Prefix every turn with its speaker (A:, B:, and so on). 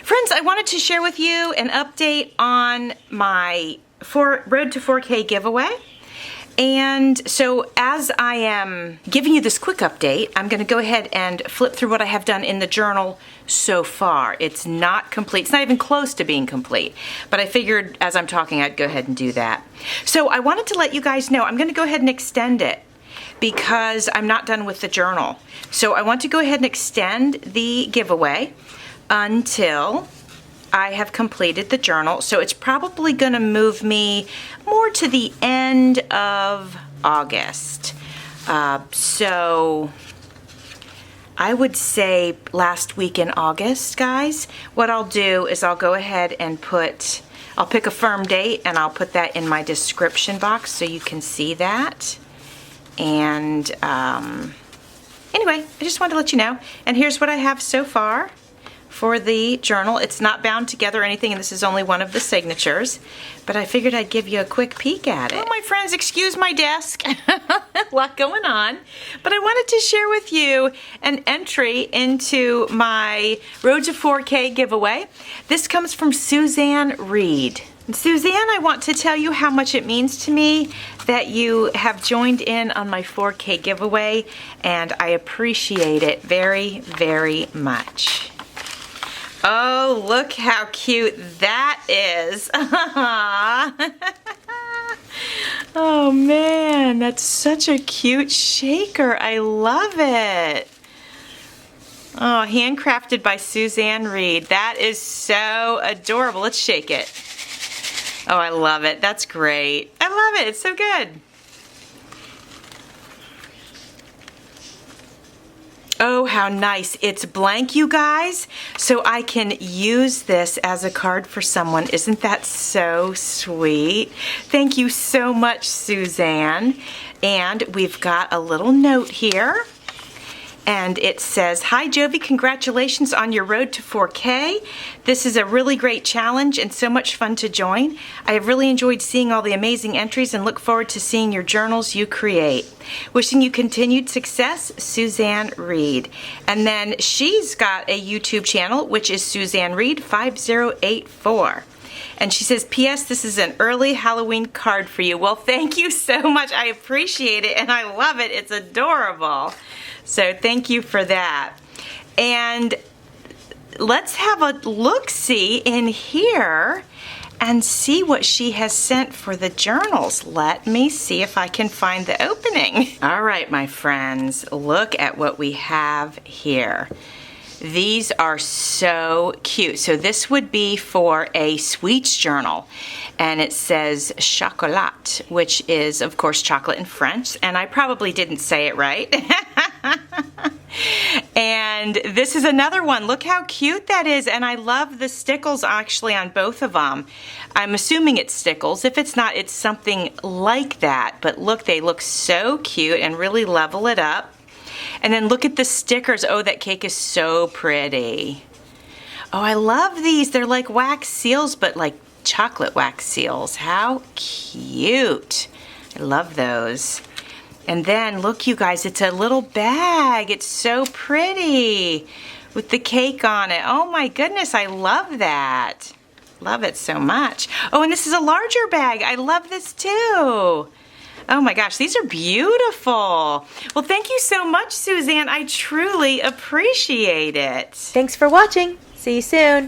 A: Friends, I wanted to share with you an update on my Road to 4K giveaway. And so as I am giving you this quick update, I'm going to go ahead and flip through what I have done in the journal so far. It's not complete. It's not even close to being complete. But I figured as I'm talking, I'd go ahead and do that. So I wanted to let you guys know, I'm going to go ahead and extend it because I'm not done with the journal. So I want to go ahead and extend the giveaway until I have completed the journal. So it's probably going to move me more to the end of August. So I would say last week in August, guys. What I'll do is I'll go ahead and I'll pick a firm date and I'll put that in my description box so you can see that. And anyway, I just wanted to let you know. And here's what I have so far for the journal. It's not bound together or anything, and this is only one of the signatures, but I figured I'd give you a quick peek at it. Well, my friends, excuse my desk. A lot going on, but I wanted to share with you an entry into my Road to 4K giveaway. This comes from Suzanne Reed. And Suzanne, I want to tell you how much it means to me that you have joined in on my 4K giveaway, and I appreciate it very, very much. Oh, look how cute that is. Oh man, that's such a cute shaker. I love it. Oh, handcrafted by Suzanne Reed. That is so adorable. Let's shake it. Oh, I love it. That's great. I love it. It's so good. Oh, how nice. It's blank, you guys, so I can use this as a card for someone. Isn't that so sweet? Thank you so much, Suzanne. And we've got a little note here. And it says, "Hi Jovi, congratulations on your road to 4K. This is a really great challenge and so much fun to join. I have really enjoyed seeing all the amazing entries and look forward to seeing your journals you create. Wishing you continued success, Suzanne Reed." And then she's got a YouTube channel, which is Suzanne Reed 5084. And she says, "P.S. This is an early Halloween card for you." Well, thank you so much. I appreciate it and I love it. It's adorable. So thank you for that. And let's have a look-see in here and see what she has sent for the journals. Let me see if I can find the opening. All right, my friends, look at what we have here. These are so cute. So this would be for a sweets journal. And it says chocolat, which is, of course, chocolate in French. And I probably didn't say it right. And this is another one. Look how cute that is. And I love the stickles actually on both of them. I'm assuming it's stickles. If it's not, it's something like that. But look, they look so cute and really level it up. And then look at the stickers. Oh, that cake is so pretty. Oh, I love these. They're like wax seals, but like chocolate wax seals. How cute. I love those. And then look, you guys, it's a little bag. It's so pretty with the cake on it. Oh my goodness, I love that. Love it so much. Oh, and this is a larger bag. I love this too. Oh my gosh, these are beautiful. Well, thank you so much, Suzanne. I truly appreciate it.
B: Thanks for watching. See you soon.